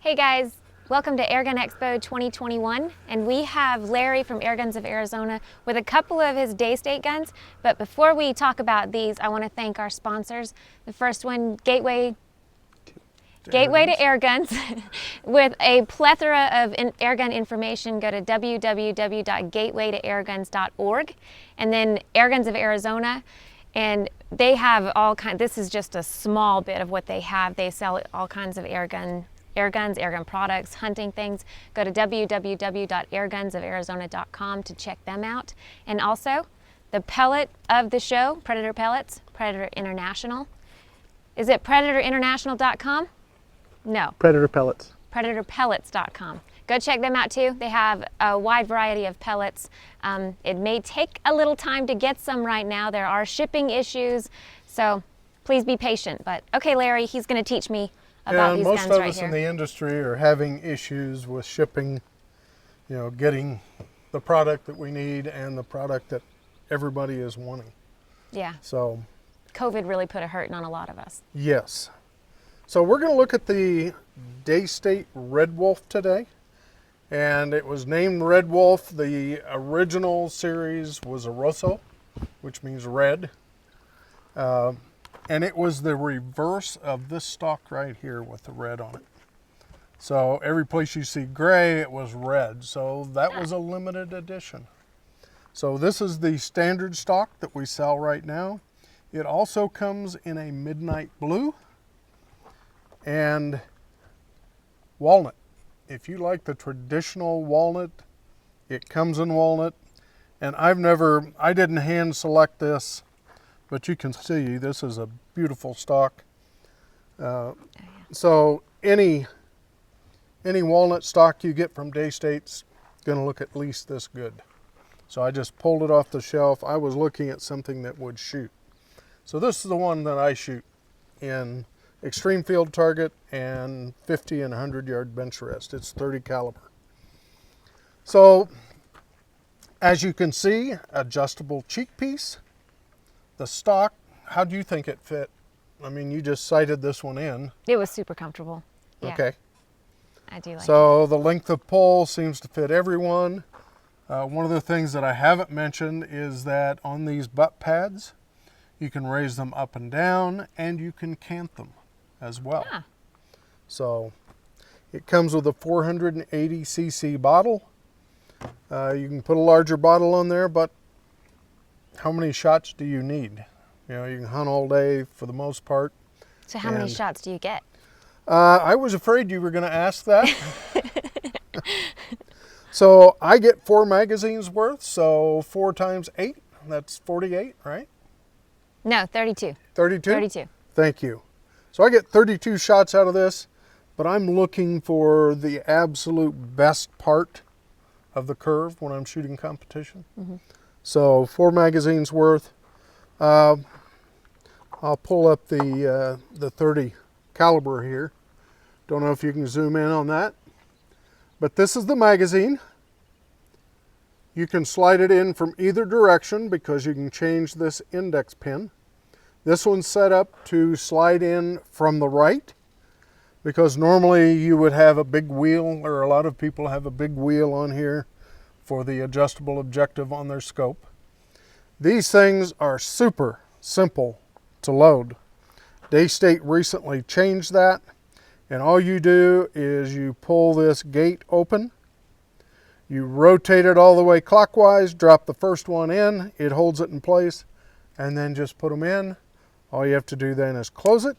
Hey guys, welcome to Airgun Expo 2021, and we have Larry from Airguns of Arizona with a couple of his Daystate guns. But before we talk about these, I want to thank our sponsors. The first one, Gateway to Airguns. With a plethora of airgun information, go to www.gatewaytoairguns.org, and then Airguns of Arizona. And they have all kinds, this is just a small bit of what they have. They sell all kinds of airgun products, hunting things. Go to www.airgunsofarizona.com to check them out. And also, the pellet of the show, Predator Pellets, Predator International. Is it predatorinternational.com? No. Predator Pellets. Predatorpellets.com. Go check them out too. They have a wide variety of pellets. It may take a little time to get some right now. There are shipping issues, so please be patient. But okay, Larry, he's going to teach me about these guns right here. Most of us in the industry are having issues with shipping, getting the product that we need and the product that everybody is wanting. Yeah. So COVID really put a hurting on a lot of us. Yes. So we're going to look at the Daystate Red Wolf today. And it was named Red Wolf. The original series was a Rosso, which means red. And it was the reverse of this stock right here with the red on it. So every place you see gray, it was red. So that was a limited edition. So this is the standard stock that we sell right now. It also comes in a midnight blue and walnut. If you like the traditional walnut, it comes in walnut. And I didn't hand select this, but you can see this is a beautiful stock. So any walnut stock you get from Daystate's gonna look at least this good. So I just pulled it off the shelf. I was looking at something that would shoot. So this is the one that I shoot in extreme field target and 50 and 100 yard bench rest. It's 30 caliber. So as you can see, adjustable cheek piece. The stock, how do you think it fit? I mean, you just sighted this one in. It was super comfortable. Yeah. Okay. I do like it. So the length of pull seems to fit everyone. One of the things that I haven't mentioned is that on these butt pads, you can raise them up and down and you can cant them as well. Ah. So it comes with a 480 cc bottle. You can put a larger bottle on there, but how many shots do you need? You can hunt all day for the most part. So how many shots do you get? I was afraid you were going to ask that. So I get 4 magazines worth, so 4 times 8, that's 48, right? No, 32. 32? 32. Thank you. So I get 32 shots out of this, but I'm looking for the absolute best part of the curve when I'm shooting competition. Mm-hmm. So 4 magazines worth. I'll pull up the 30 caliber here. Don't know if you can zoom in on that, but this is the magazine. You can slide it in from either direction because you can change this index pin. This one's set up to slide in from the right because normally you would have a big wheel, or a lot of people have a big wheel on here for the adjustable objective on their scope. These things are super simple to load. Daystate recently changed that, and all you do is you pull this gate open, you rotate it all the way clockwise, drop the first one in, it holds it in place, and then just put them in. All you have to do then is close it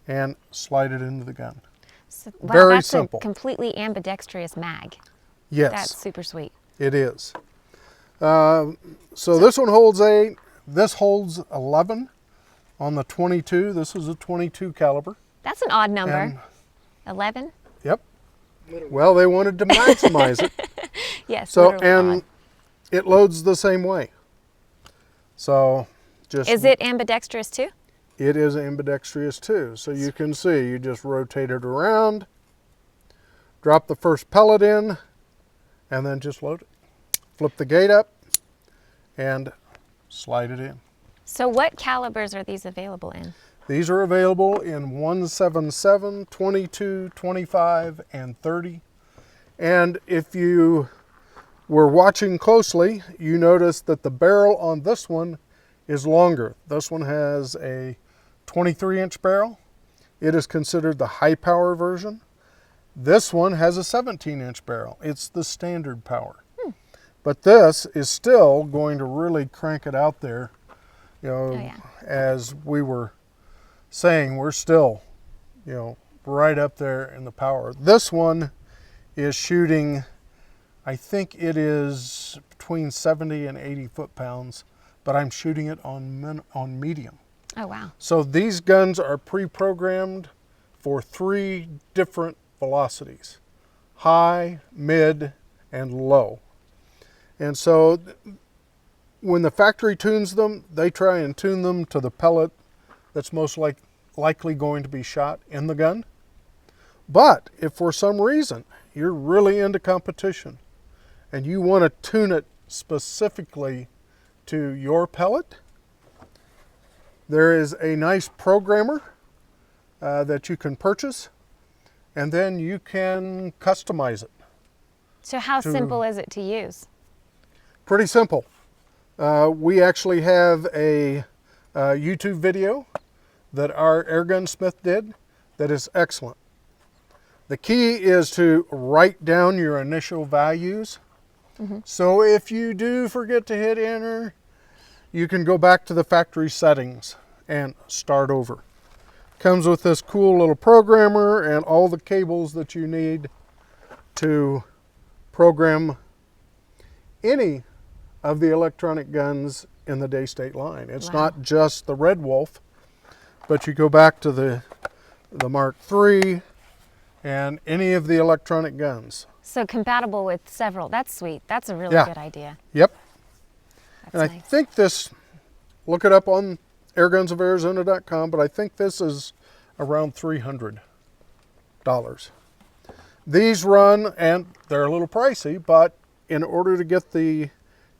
and slide it into the gun. So, wow, very simple. A completely ambidextrous mag. Yes. That's super sweet. It is. So this one holds 8. This holds 11 on the 22. This is a 22 caliber. That's an odd number. 11? Yep. Well, they wanted to maximize it. Yes. So, and it loads the same way. So just. Is it ambidextrous too? It is ambidextrous too. So you can see, you just rotate it around, drop the first pellet in, and then just load it. Flip the gate up and slide it in. So what calibers are these available in? These are available in 177, 22, 25, and 30. And if you were watching closely, you noticed that the barrel on this one is longer. This one has a 23-inch barrel. It is considered the high power version. This one has a 17-inch barrel. It's the standard power. But this is still going to really crank it out there. You know, as we were saying, we're still, you know, right up there in the power. This one is shooting, I think it is between 70 and 80 foot-pounds, but I'm shooting it on medium. Oh, wow. So these guns are pre-programmed for 3 different velocities: high, mid, and low. And so when the factory tunes them, they try and tune them to the pellet that's most likely going to be shot in the gun. But if for some reason you're really into competition and you want to tune it specifically to your pellet, there is a nice programmer that you can purchase, and then you can customize it. So how simple is it to use? Pretty simple. We actually have a YouTube video that our airgun smith did that is excellent. The key is to write down your initial values. So if you do forget to hit enter, you can go back to the factory settings and start over. Comes with this cool little programmer and all the cables that you need to program any of the electronic guns in the Daystate line. It's not just the Red Wolf, but you go back to the Mark III and any of the electronic guns. So compatible with several. That's sweet. That's a really good idea. Yep. That's and I nice. think this, look it up on airgunsofArizona.com, but I think this is around $300. These run, and they're a little pricey, but in order to get the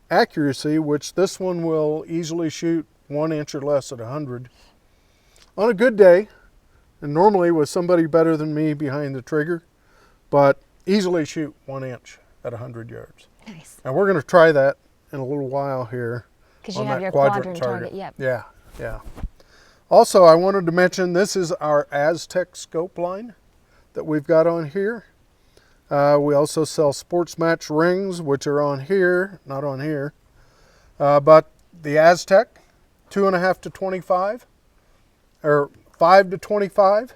accuracy, which this one will easily shoot 1 inch or less at 100, on a good day, and normally with somebody better than me behind the trigger, but easily shoot 1 inch at 100 yards. Nice. And we're going to try that in a little while here. Because you have your quadrant target. Yep. Yeah, yeah. Also, I wanted to mention this is our Aztec scope line that we've got on here. We also sell sports match rings, which are on here, not on here. But the Aztec, 2.5 to 25, or 5 to 25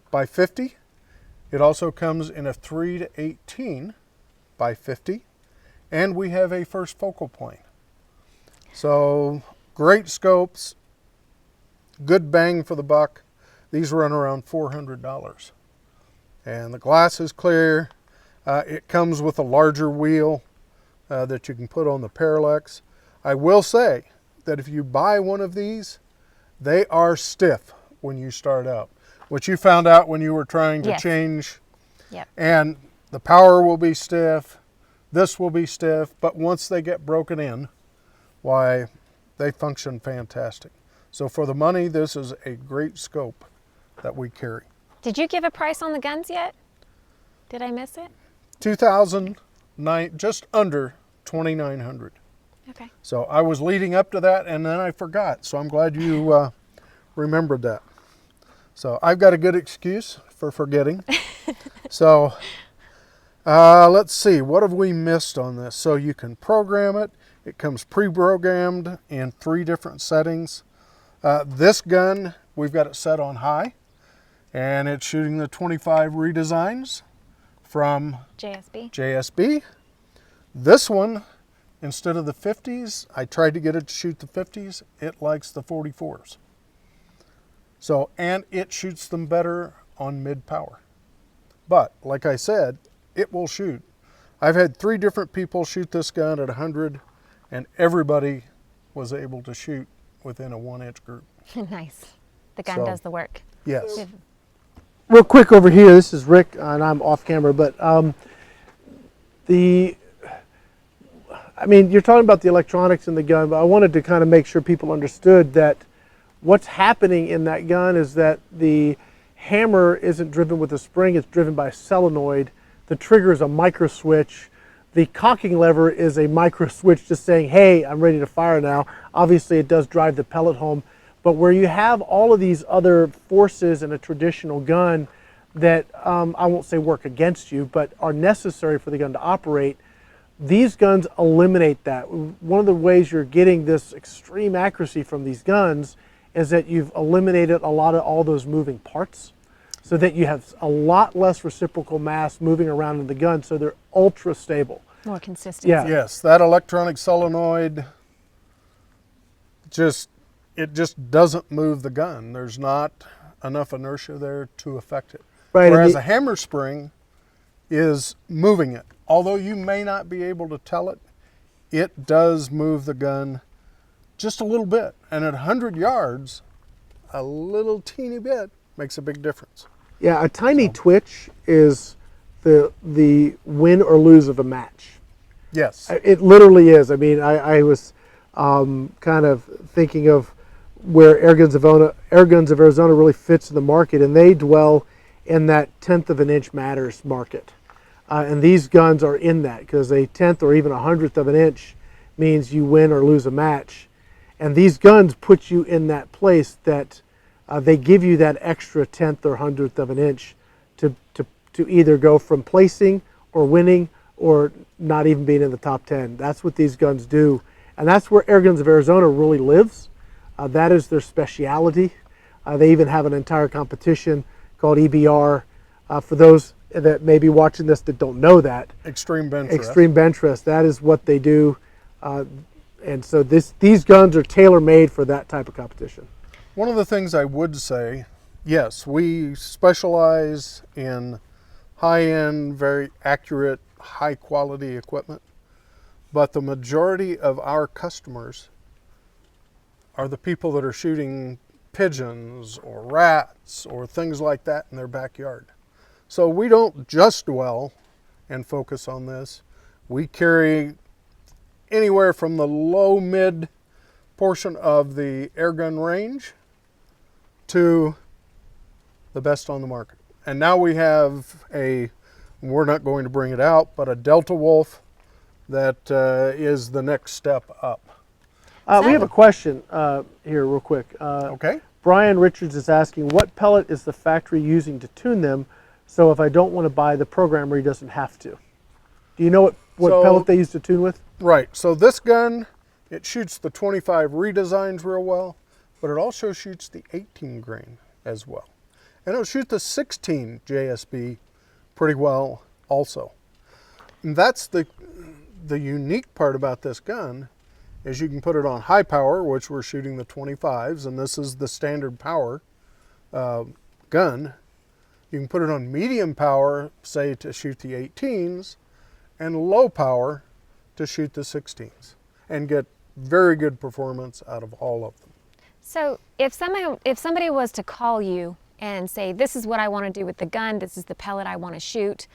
by 50. It also comes in a 3 to 18 by 50. And we have a first focal plane. So great scopes, good bang for the buck. These run around $400. And the glass is clear. It comes with a larger wheel that you can put on the parallax. I will say that if you buy one of these, they are stiff when you start out, which you found out when you were trying to change. Yep. And the power will be stiff, this will be stiff, but once they get broken in, why, they function fantastic. So for the money, this is a great scope that we carry. Did you give a price on the guns yet? Did I miss it? 2009, just under 2,900. Okay. So I was leading up to that, and then I forgot. So I'm glad you remembered that. So I've got a good excuse for forgetting. So let's see, what have we missed on this? So you can program it. It comes pre-programmed in 3 different settings. This gun, we've got it set on high, and it's shooting the 25 redesigns from JSB. This one, instead of the 50s, I tried to get it to shoot the 50s. It likes the 44s. So, and it shoots them better on mid power. But like I said, it will shoot. I've had 3 different people shoot this gun at 100, and everybody was able to shoot within a 1 inch group. Nice. The gun does the work. Yes. Real quick over here, this is Rick, and I'm off camera, but I mean, you're talking about the electronics in the gun, but I wanted to kind of make sure people understood that what's happening in that gun is that the hammer isn't driven with a spring, it's driven by a solenoid. The trigger is a micro switch. The cocking lever is a micro switch just saying, hey, I'm ready to fire now. Obviously it does drive the pellet home, but where you have all of these other forces in a traditional gun that I won't say work against you, but are necessary for the gun to operate, these guns eliminate that. One of the ways you're getting this extreme accuracy from these guns is that you've eliminated a lot of all those moving parts, so that you have a lot less reciprocal mass moving around in the gun, so they're ultra stable. More consistency. Yeah. Yes, that electronic solenoid just doesn't move the gun. There's not enough inertia there to affect it. Right, Whereas a hammer spring is moving it. Although you may not be able to tell it, it does move the gun just a little bit. And at 100 yards, a little teeny bit makes a big difference. Yeah, a tiny twitch is the win or lose of a match. Yes. It literally is. I mean, I was kind of thinking of where Airguns of Arizona really fits in the market, and they dwell in that 1/10 of an inch matters market. And these guns are in that, because a 1/10 or even a 100th of an inch means you win or lose a match. And these guns put you in that place that they give you that extra 1/10 or 100th of an inch to either go from placing or winning or not even being in the top 10. That's what these guns do. And that's where Airguns of Arizona really lives. That is their speciality. They even have an entire competition called EBR. For those that may be watching this that don't know that. Extreme bench rest. Extreme bench rest. That is what they do. And so these guns are tailor-made for that type of competition. One of the things I would say, yes, we specialize in high-end, very accurate, high-quality equipment, but the majority of our customers are the people that are shooting pigeons or rats or things like that in their backyard. So we don't just dwell and focus on this. We carry anywhere from the low-mid portion of the airgun range to the best on the market. And now we have we're not going to bring it out, but a Delta Wolf that is the next step up. We have a question here real quick. Okay. Brian Richards is asking, what pellet is the factory using to tune them, so if I don't want to buy the programmer, he doesn't have to? Do you know what pellet they use to tune with? Right, so this gun, it shoots the 25 redesigns real well, but it also shoots the 18 grain as well. And it'll shoot the 16 JSB pretty well also. And that's the unique part about this gun, is you can put it on high power, which we're shooting the 25s, and this is the standard power gun. You can put it on medium power, say to shoot the 18s, and low power to shoot the 16s, and get very good performance out of all of them. So if somebody was to call you and say, this is what I want to do with the gun, this is the pellet I want to shoot,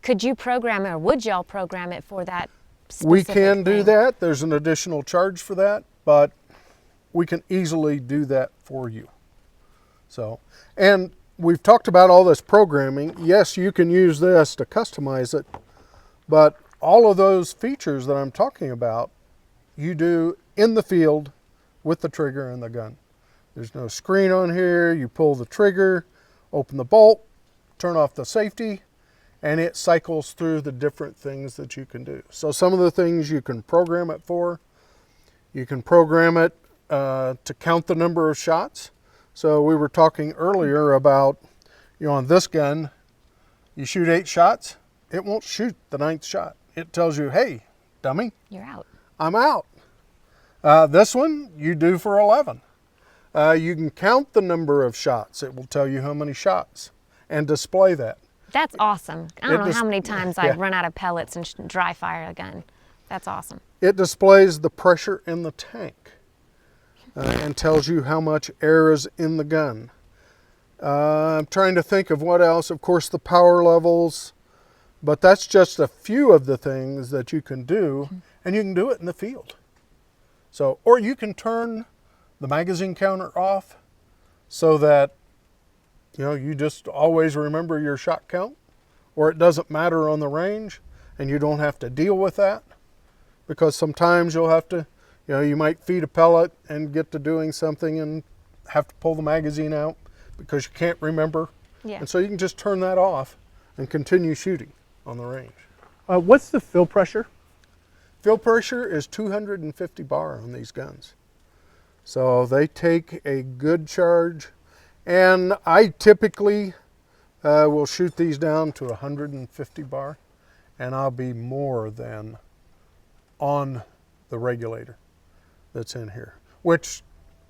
could you program it, or would y'all program it for that specific We can do thing? that. There's an additional charge for that, but we can easily do that for you. So, and we've talked about all this programming. Yes, you can use this to customize it, but all of those features that I'm talking about, you do in the field with the trigger and the gun. There's no screen on here. You pull the trigger, open the bolt, turn off the safety, and it cycles through the different things that you can do. So some of the things you can program it for, you can program it to count the number of shots. So we were talking earlier about, on this gun, you shoot 8 shots, it won't shoot the 9th shot. It tells you, hey, dummy, You're out. I'm out. This one, you do for 11. You can count the number of shots. It will tell you how many shots and display that. That's awesome. I don't know how many times I've run out of pellets and dry fire a gun. That's awesome. It displays the pressure in the tank and tells you how much air is in the gun. I'm trying to think of what else. Of course, the power levels, but that's just a few of the things that you can do, and you can do it in the field. So, or you can turn the magazine counter off so that, you know, you just always remember your shot count, or it doesn't matter on the range and you don't have to deal with that, because sometimes you'll have to, you know, you might feed a pellet and get to doing something and have to pull the magazine out because you can't remember. Yeah. And so you can just turn that off and continue shooting on the range. What's the fill pressure? Fill pressure is 250 bar on these guns. So they take a good charge. And I typically will shoot these down to 150 bar, and I'll be more than on the regulator that's in here, which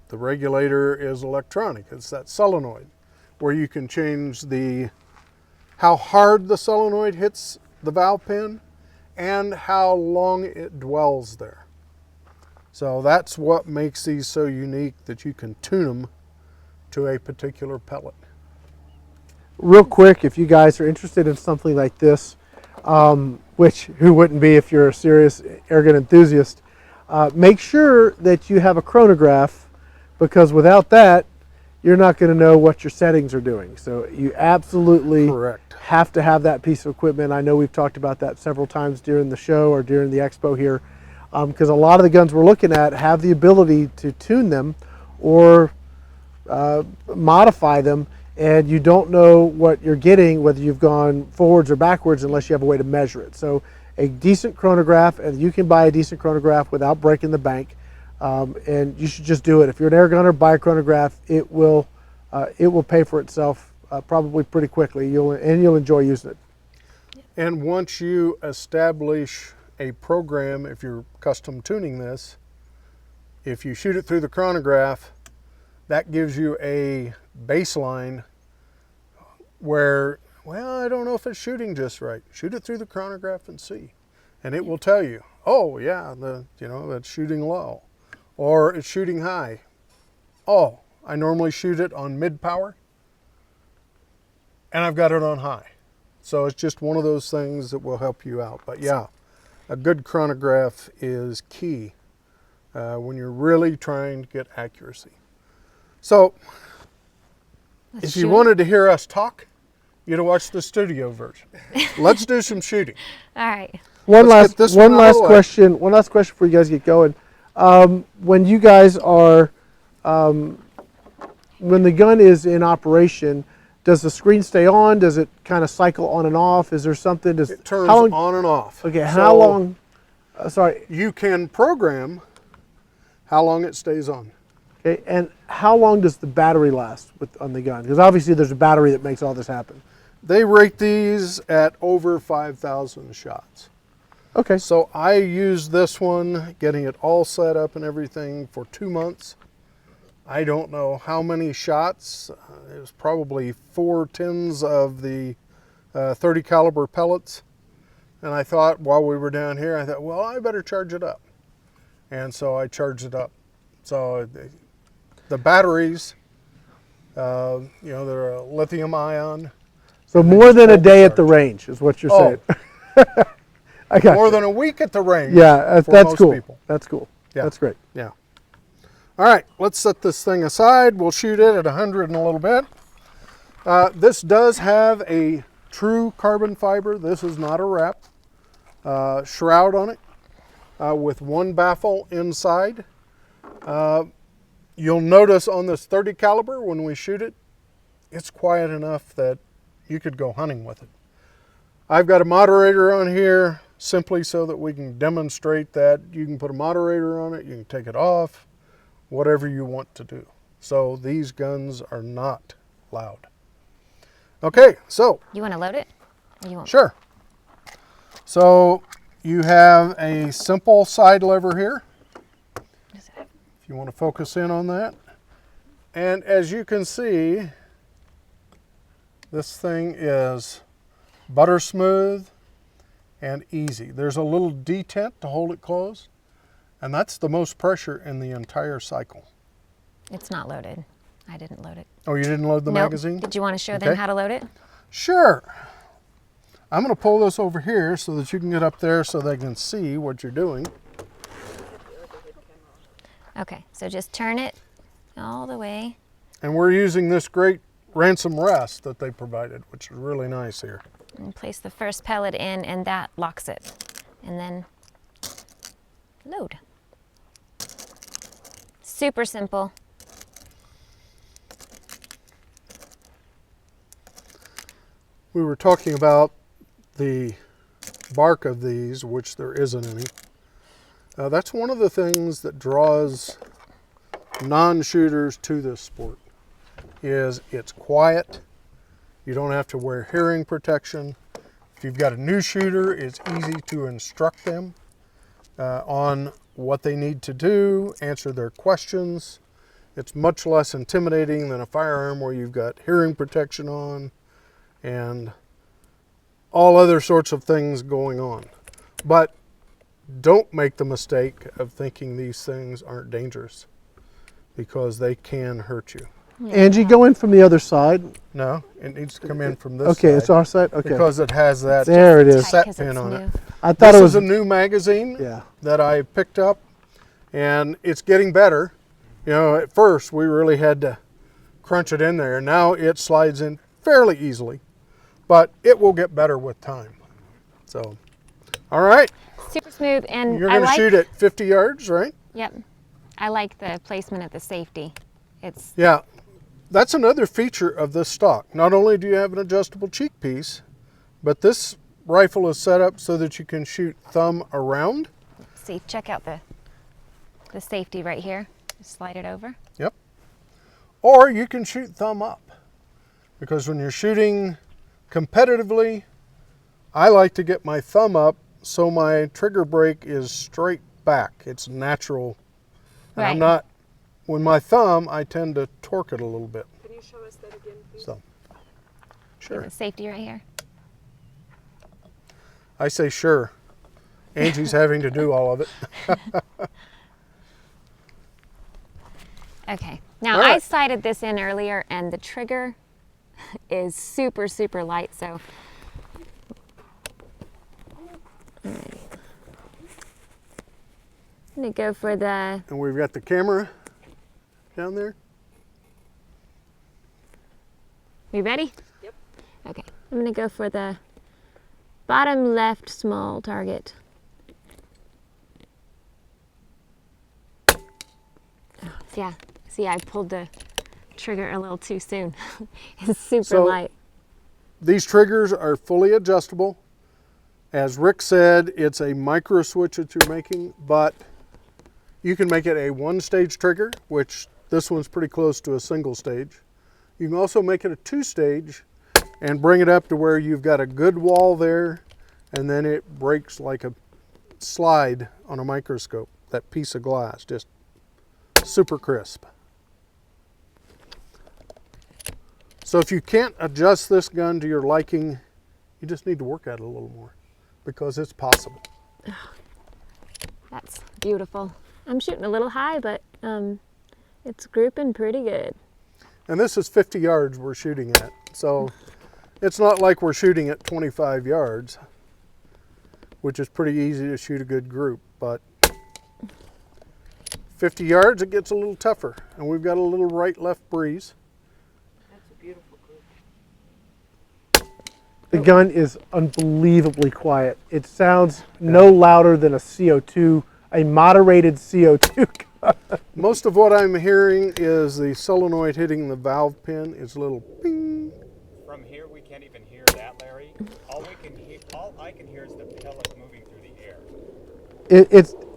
the regulator is electronic. It's that solenoid where you can change how hard the solenoid hits the valve pin and how long it dwells there. So that's what makes these so unique, that you can tune them to a particular pellet. Real quick, if you guys are interested in something like this, which who wouldn't be if you're a serious airgun enthusiast, make sure that you have a chronograph, because without that, you're not going to know what your settings are doing. So you absolutely Correct. have to have that piece of equipment. I know we've talked about that several times during the show or during the expo here, because a lot of the guns we're looking at have the ability to tune them or modify them, and you don't know what you're getting, whether you've gone forwards or backwards, unless you have a way to measure it. So a decent chronograph, and you can buy a decent chronograph without breaking the bank, and you should just do it. If you're an air gunner, buy a chronograph. It will pay for itself probably pretty quickly. You'll enjoy using it. And once you establish a program, if you're custom tuning this, if you shoot it through the chronograph, that gives you a baseline where, well, I don't know if it's shooting just right. Shoot it through the chronograph and see. And it will tell you, oh yeah, it's shooting low, or it's shooting high. Oh, I normally shoot it on mid power and I've got it on high. So it's just one of those things that will help you out. But yeah, a good chronograph is key when you're really trying to get accuracy. So if you wanted to hear us talk, you'd have watched the studio version. Let's do some shooting. All right. One last question before you guys get going. When you guys are, when the gun is in operation, does the screen stay on? Does it kind of cycle on and off? Is there something? It turns on and off. Okay, how long? Sorry. You can program how long it stays on. Okay, and how long does the battery last on the gun? Because obviously there's a battery that makes all this happen. They rate these at over 5,000 shots. Okay. So I used this one, getting it all set up and everything, for 2 months. I don't know how many shots. It was probably 4 tins of the 30 caliber pellets. And I thought, while we were down here, I thought, well, I better charge it up. And so I charged it up. So the batteries, they're a lithium ion. So more than a day at the range is what you're saying. I got more you. than a week at the range. Yeah, that's cool. People. That's cool. Yeah. That's great. Yeah. All right, let's set this thing aside. We'll shoot it at 100 in a little bit. This does have a true carbon fiber. This is not a wrap. Shroud on it with one baffle inside. You'll notice on this 30 caliber, when we shoot it, it's quiet enough that you could go hunting with it. I've got a moderator on here simply so that we can demonstrate that you can put a moderator on it, you can take it off, whatever you want to do. So these guns are not loud. Okay, so. You want to load it? Or you want? Sure. So you have a simple side lever here. If you want to focus in on that. And as you can see, this thing is butter smooth and easy. There's a little detent to hold it closed, and that's the most pressure in the entire cycle. It's not loaded. I didn't load it. Oh, you didn't load the magazine? Did you want to show them how to load it? Sure. I'm going to pull this over here so that you can get up there so they can see what you're doing. Okay, so just turn it all the way. And we're using this great ransom rest that they provided, which is really nice here. And place the first pellet in, and that locks it. And then load. Super simple. We were talking about the bark of these, which there isn't any. That's one of the things that draws non-shooters to this sport, is it's quiet. You don't have to wear hearing protection. If you've got a new shooter, it's easy to instruct them on what they need to do, answer their questions. It's much less intimidating than a firearm where you've got hearing protection on and all other sorts of things going on. But don't make the mistake of thinking these things aren't dangerous, because they can hurt you. Yeah. Angie, go in from the other side. No, it needs to come in from this Okay, side. it's our side. Okay. Because it has that There it is. set 'Cause pin it's on new. it. I thought This it was is a new magazine Yeah. that I picked up, and it's getting better. You know, at first we really had to crunch it in there. Now it slides in fairly easily, but it will get better with time. So, all right, Super smooth, and you're I going to like, shoot at 50 yards, right? Yep. I like the placement of the safety. It's Yeah, that's another feature of this stock. Not only do you have an adjustable cheek piece, but this rifle is set up so that you can shoot thumb around. see, check out the safety right here. Just slide it over. Yep. Or you can shoot thumb up, because when you're shooting competitively, I like to get my thumb up so my trigger brake is straight back. It's natural. And I'm Right. not, when my thumb, I tend to torque it a little bit. Can you show us that again, please? So, See sure. the safety right here. I say sure. Angie's having to do all of it. Okay. Now All right. I sighted this in earlier, and the trigger is super, super light. So I'm gonna go for the. And we've got the camera down there. You ready? Yep. Okay. I'm gonna go for the bottom left small target. Oh, yeah. See, I pulled the trigger a little too soon. It's super So- light. These triggers are fully adjustable. As Rick said, it's a micro switch that you're making, but you can make it a one-stage trigger, which this one's pretty close to a single stage. You can also make it a two-stage and bring it up to where you've got a good wall there, and then it breaks like a slide on a microscope, that piece of glass, just super crisp. So if you can't adjust this gun to your liking, you just need to work at it a little more, because it's possible. That's beautiful. I'm shooting a little high, but it's grouping pretty good. And this is 50 yards we're shooting at, so it's not like we're shooting at 25 yards, which is pretty easy to shoot a good group, but 50 yards it gets a little tougher, and we've got a little right-left breeze. That's a beautiful group. The gun is unbelievably quiet. It sounds no louder than a CO2, a moderated CO2 gun. Most of what I'm hearing is the solenoid hitting the valve pin. It's a little ping. From here, we can't even hear that, Larry. All I can hear is the pellet moving through the air.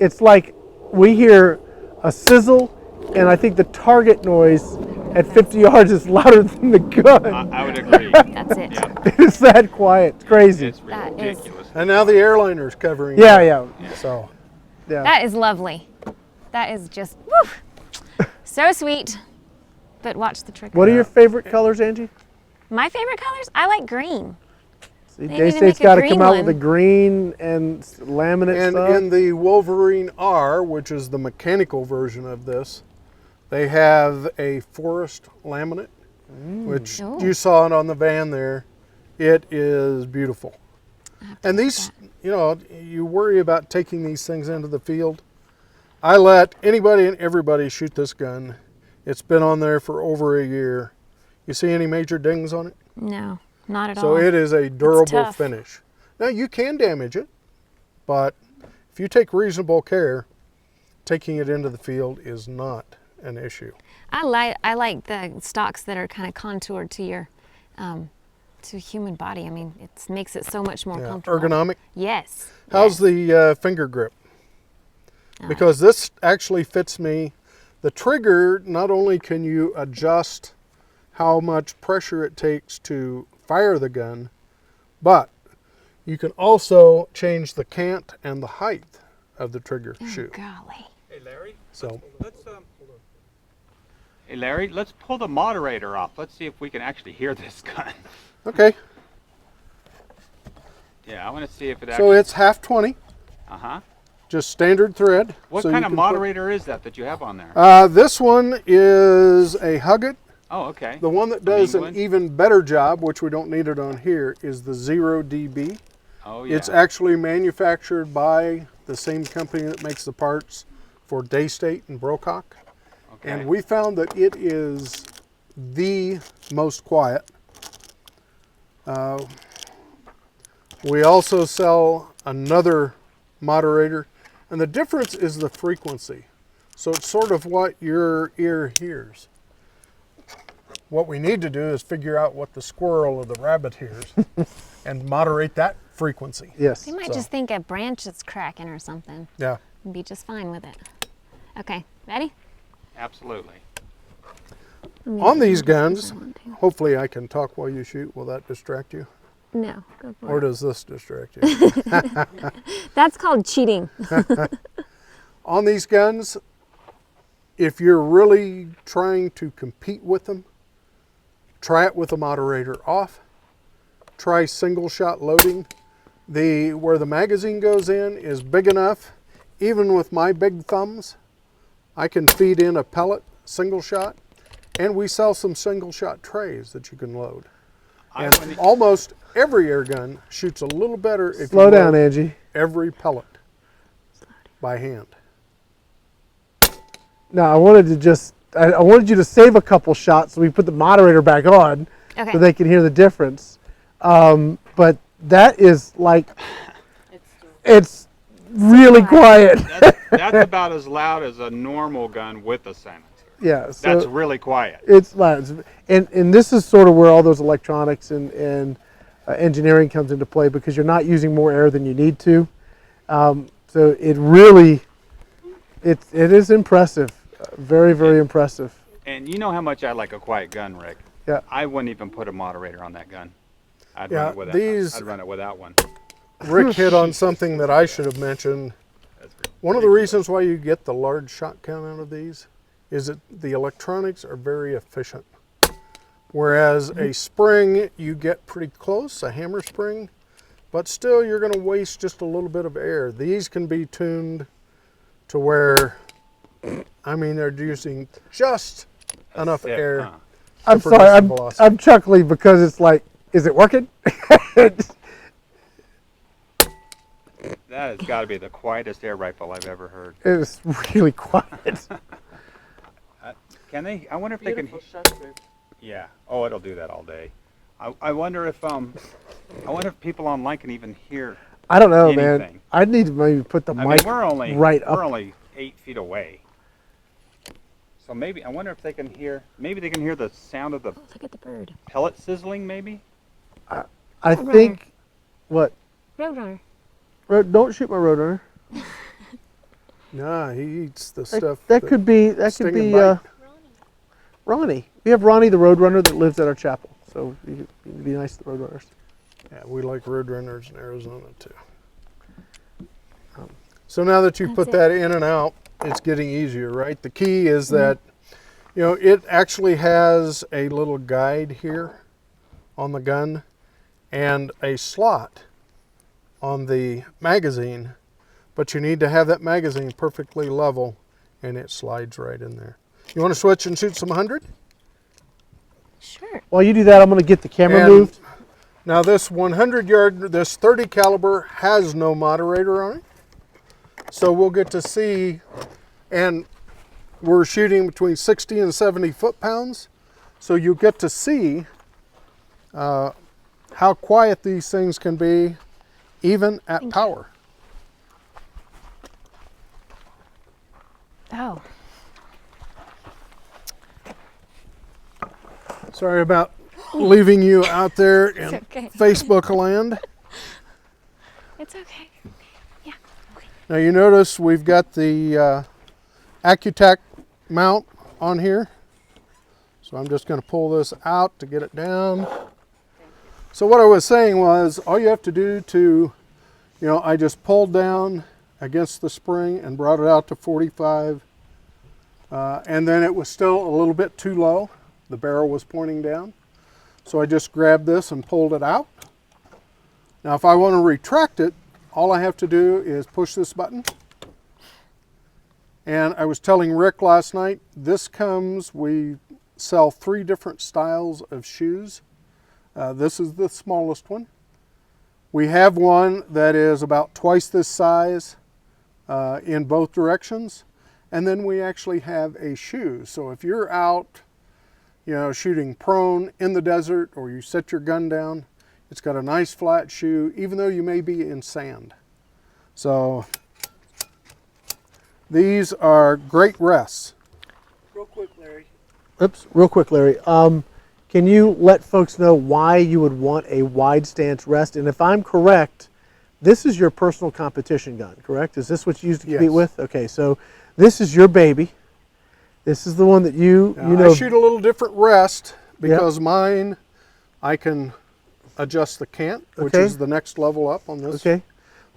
It's like we hear a sizzle, and I think the target noise at 50 yards is louder than the gun. I would agree. That's it. Yeah, It's that quiet. It's crazy. it's That is- ridiculous. And now the airliner's covering Yeah, it. yeah. So, Yeah. That is lovely. That is just woo, so sweet. But watch the trigger. What are your favorite colors, Angie? My favorite colors? I like green. See, They need to Daystate's make a got to green come out with one. a green and laminate and stuff. in the Wolverine R, which is the mechanical version of this, they have a forest laminate, which Oh. you saw it on the van there. It is beautiful. And these, you know, you worry about taking these things into the field. I let anybody and everybody shoot this gun. It's been on there for over a year. You see any major dings on it? No, not at all. So it is a durable tough. finish. Now you can damage it, but if you take reasonable care, taking it into the field is not an issue. I like the stocks that are kind of contoured to your to human body. I mean, it makes it so much more comfortable. Ergonomic. Yes. How's yes. the finger grip? Because this actually fits me. The trigger, not only can you adjust how much pressure it takes to fire the gun, but you can also change the cant and the height of the trigger shoe. Golly. Hey Larry, So hey Larry, let's pull the moderator off. Let's see if we can actually hear this gun. okay, Yeah, I want to see if it so actually. it's half 20, Uh-huh. just standard thread. What So you kind of can put- moderator is that you have on there? This one is a Huggett. Oh, okay. The one that does an England? even better job, which we don't need it on here, is the 0DB. Oh, yeah. It's actually manufactured by the same company that makes the parts for Daystate and Brocock. Okay. And we found that it is the most quiet. We also sell another moderator, and the difference is the frequency. So it's sort of what your ear hears. What we need to do is figure out what the squirrel or the rabbit hears and moderate that frequency. Yes. They might So- just think a branch is cracking or something. Yeah. And be just fine with it. Okay, ready? Absolutely. On these guns, hopefully I can talk while you shoot. Will that distract you? No, go for Or it. does this distract you? That's called cheating. On these guns, if you're really trying to compete with them, try it with the moderator off. Try single shot loading. Where the magazine goes in is big enough. Even with my big thumbs, I can feed in a pellet single shot, and we sell some single shot trays that you can load. And almost every air gun shoots a little better if Slow you down, load Angie. every pellet by hand. Now I wanted to I wanted you to save a couple shots so we put the moderator back on Okay. so they can hear the difference. But that is like, it's really quiet. That's about as loud as a normal gun with a silencer. Yeah. So That's really quiet. it's loud. And this is sort of where all those electronics and engineering comes into play, because you're not using more air than you need to. So it really, it is impressive. Very, very impressive. And you know how much I like a quiet gun, Rick. Yeah. I wouldn't even put a moderator on that gun. I'd Yeah, run it without. these- I'd run it without one. Rick hit on something that I should have mentioned. One of the reasons why you get the large shot count out of these is that the electronics are very efficient. Whereas a spring, you get pretty close, a hammer spring, but still you're going to waste just a little bit of air. These can be tuned to where, I mean, they're using just enough it, air. huh? I'm produce sorry, the I'm, velocity. I'm chuckling because it's like, is it working? That has got to be the quietest air rifle I've ever heard. It is really quiet. Can they? I wonder if they can. Beautiful shot, Rick. Yeah. Oh, it'll do that all day. I wonder if people online can even hear. I don't know, man. Anything. I need to maybe put the I mean, mic we're only right up. We're only 8 feet away. So maybe I wonder if they can hear. Maybe they can hear the sound of the Look at the bird. pellet sizzling. Maybe. I think, what? Roadrunner. Don't shoot my Roadrunner. Nah, he eats the stuff. That could be sting and bite. Ronnie. We have Ronnie the Roadrunner that lives at our chapel, so you can be nice to the Roadrunners. Yeah, we like roadrunners in Arizona too. So now that you've put that in and out, it's getting easier, right? The key is that, you know, it actually has a little guide here on the gun and a slot on the magazine, but you need to have that magazine perfectly level and it slides right in there. You want to switch and shoot some 100? Sure. While you do that, I'm going to get the camera And moved. Now this 100 yard, this 30 caliber has no moderator on it. So we'll get to see, and we're shooting between 60 and 70 foot-pounds. So you get to see how quiet these things can be, even at power. Oh, Sorry about leaving you out there in okay. Facebook land. It's okay. Yeah. Okay. Now you notice we've got the Accutac mount on here. So I'm just going to pull this out to get it down. So what I was saying was, all you have to do to, I just pulled down against the spring and brought it out to 45. And then it was still a little bit too low. The barrel was pointing down. So I just grabbed this and pulled it out. Now if I want to retract it, all I have to do is push this button. And I was telling Rick last night, we sell 3 different styles of shoes. This is the smallest one. We have one that is about twice this size in both directions. And then we actually have a shoe. So if you're out, shooting prone in the desert, or you set your gun down, it's got a nice flat shoe, even though you may be in sand. So these are great rests. Real quick, Larry. Oops, real quick, Larry. Can you let folks know why you would want a wide stance rest? And if I'm correct, this is your personal competition gun, correct? Is this what you used to compete with? Okay, so this is your baby. This is the one that I shoot a little different rest because mine, I can adjust the cant, which is the next level up on this. Okay.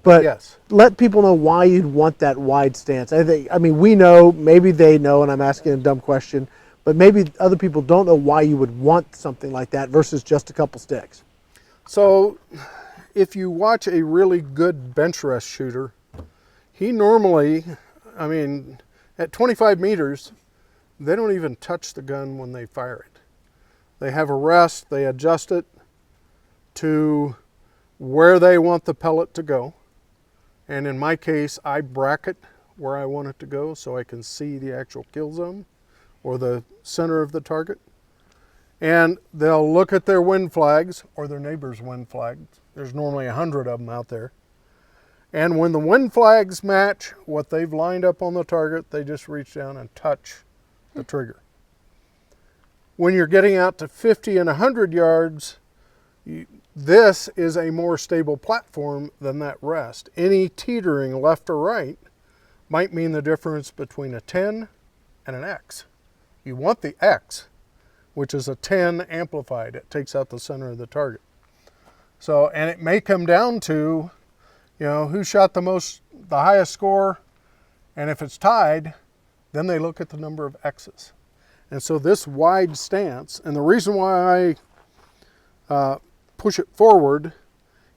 But let people know why you'd want that wide stance. I mean, we know, maybe they know, and I'm asking a dumb question, but maybe other people don't know why you would want something like that versus just a couple sticks. So if you watch a really good bench rest shooter, he normally, at 25 meters, they don't even touch the gun when they fire it. They have a rest, they adjust it to where they want the pellet to go. And in my case, I bracket where I want it to go so I can see the actual kill zone or the center of the target. And they'll look at their wind flags or their neighbor's wind flags. There's normally 100 of them out there. And when the wind flags match what they've lined up on the target, they just reach down and touch the trigger. When you're getting out to 50 and 100 yards, this is a more stable platform than that rest. Any teetering left or right might mean the difference between a 10 and an X. You want the X, which is a 10 amplified. It takes out the center of the target. So, and it may come down to, who shot the highest score, and if it's tied, then they look at the number of X's. And so this wide stance, and the reason why I push it forward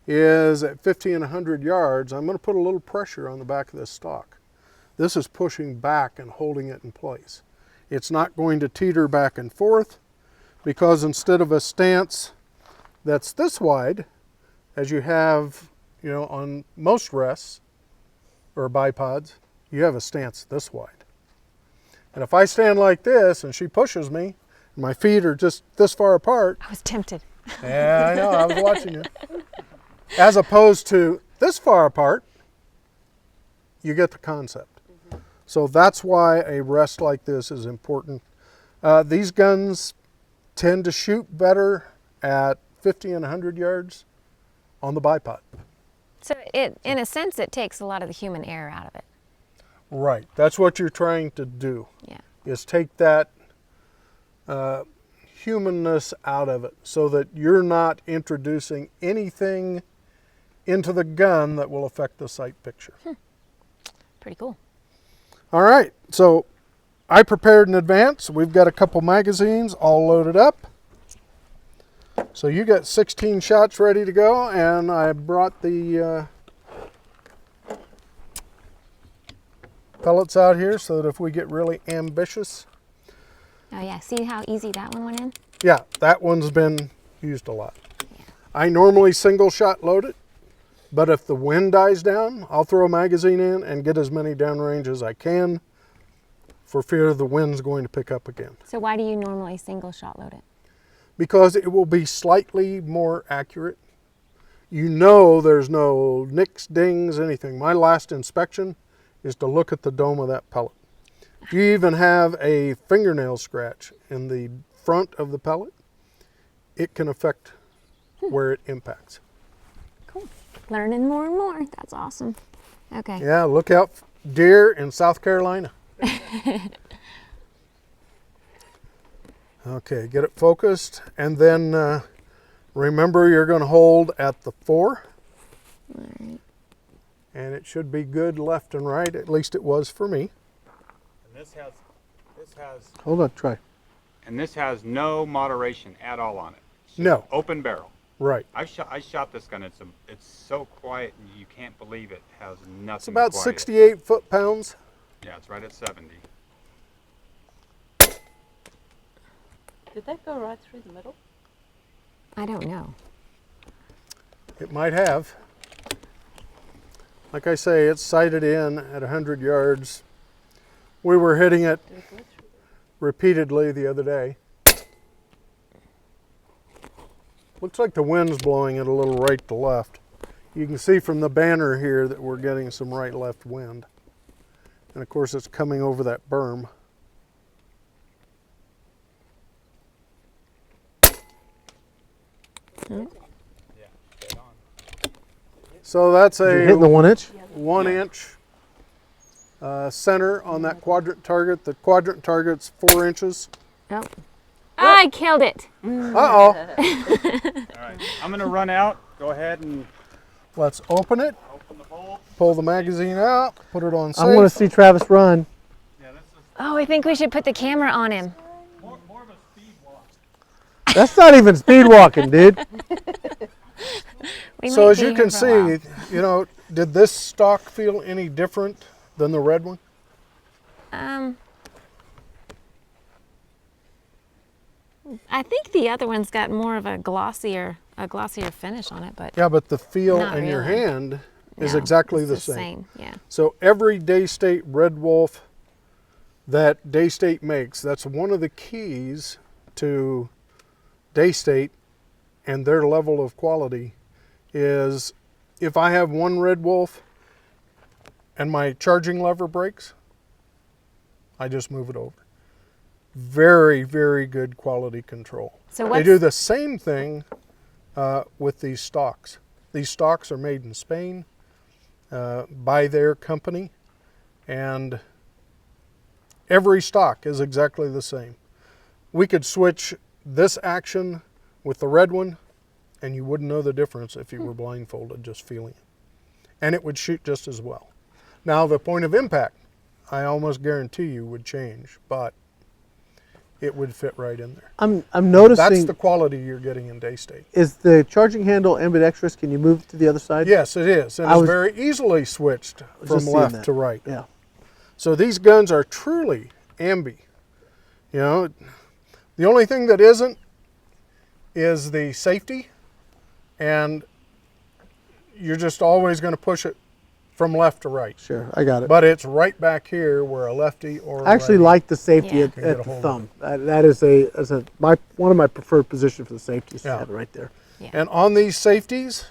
is at 50 and 100 yards, I'm going to put a little pressure on the back of this stock. This is pushing back and holding it in place. It's not going to teeter back and forth because instead of a stance that's this wide, as you have, on most rests or bipods, you have a stance this wide. And if I stand like this and she pushes me, and my feet are just this far apart. I was tempted. Yeah, I know, I was watching you. As opposed to this far apart, you get the concept. So that's why a rest like this is important. These guns tend to shoot better at 50 and 100 yards on the bipod. So in a sense, it takes a lot of the human error out of it. Right, that's what you're trying to do. Yeah. Is take that humanness out of it so that you're not introducing anything into the gun that will affect the sight picture. Pretty cool. All right, so I prepared in advance. We've got a couple magazines all loaded up. So you got 16 shots ready to go, and I brought the pellets out here so that if we get really ambitious. Oh yeah, see how easy that one went in? Yeah, that one's been used a lot. Yeah. I normally single shot load it, but if the wind dies down, I'll throw a magazine in and get as many downrange as I can for fear the wind's going to pick up again. So why do you normally single shot load it? Because it will be slightly more accurate. You know there's no nicks, dings, anything. My last inspection is to look at the dome of that pellet. If you even have a fingernail scratch in the front of the pellet, it can affect where it impacts. Cool. Learning more and more. That's awesome. Okay. Yeah, look out deer in South Carolina. Okay, get it focused, and then remember you're going to hold at the 4. All right. And it should be good left and right, at least it was for me. And this has Hold on, try. and this has no moderation at all on it. It's just No. open barrel. Right. I shot this gun. It's so quiet you can't believe it has nothing. It's about quiet. 68 foot-pounds. Yeah, it's right at 70. Did that go right through the middle? I don't know. It might have. Like I say, it's sighted in at 100 yards. We were hitting it Did it go through? repeatedly the other day. Looks like the wind's blowing it a little right to left. You can see from the banner here that we're getting some right-left wind. And of course it's coming over that berm. Yeah, dead on. So that's You're a hitting the 1 inch? 1 inch center on that quadrant target. The quadrant target's 4 inches. Oh. I killed it. Uh-oh. All right, I'm gonna run out. Go ahead and Let's open it, open the bolt. pull the magazine out, put it on safe. I want to see Travis run. Yeah, this is Oh, I think we should put the camera on him. more of a speed walk. That's not even speed walking, dude. We So might as be you here can for a while. see, you know, did this stock feel any different than the red one? I think the other one's got more of a glossier finish on it, but Yeah, but the feel Not in your really. hand is no, exactly it's the same. Yeah. So every Daystate Red Wolf that Daystate makes, that's one of the keys to Daystate and their level of quality is if I have one Red Wolf and my charging lever breaks, I just move it over. Very, very good quality control. So They what's do the same thing with these stocks. These stocks are made in Spain by their company, and every stock is exactly the same. We could switch this action with the red one, and you wouldn't know the difference if you were blindfolded just feeling it. And it would shoot just as well. Now, the point of impact, I almost guarantee you would change, but it would fit right in there. I'm That's noticing, the quality you're getting in Daystate. is the charging handle ambidextrous? Can you move it to the other side? Yes, it is. And I it's was very easily switched just from seeing left that. to right. Yeah. So these guns are truly ambi. You know, the only thing that isn't is the safety, and you're just always going to push it from left to right. Sure, I got it. But it's right back here where a lefty or a I actually righty- like the safety Yeah. at, Can get at a the hold thumb. That is one of my preferred positions for the safety is to Yeah. have it right there. And on these safeties,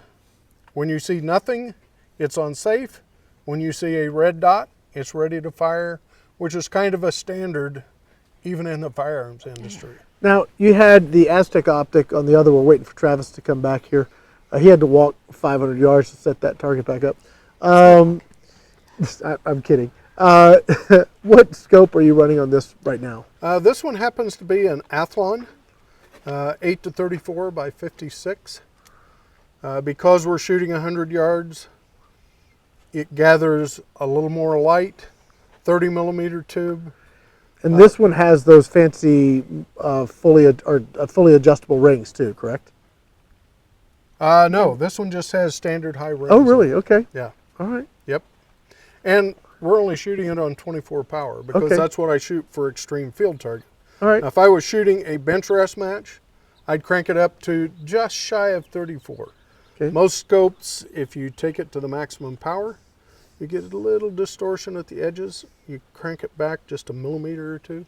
when you see nothing, it's on safe. When you see a red dot, it's ready to fire, which is kind of a standard even in the firearms industry. Now, you had the Aztec optic on the other. We're waiting for Travis to come back here. He had to walk 500 yards to set that target back up. I'm kidding. What scope are you running on this right now? This one happens to be an Athlon, 8 to 34 by 56. Because we're shooting 100 yards, it gathers a little more light, 30 millimeter tube. And this one has those fancy fully adjustable rings too, correct? No, this one just has standard high rings. Oh, really? Okay. Yeah. All right. Yep. And we're only shooting it on 24 power because Okay. that's what I shoot for extreme field target. All right. Now, if I was shooting a bench rest match, I'd crank it up to just shy of 34. Okay. Most scopes, if you take it to the maximum power, you get a little distortion at the edges, you crank it back just a millimeter or two,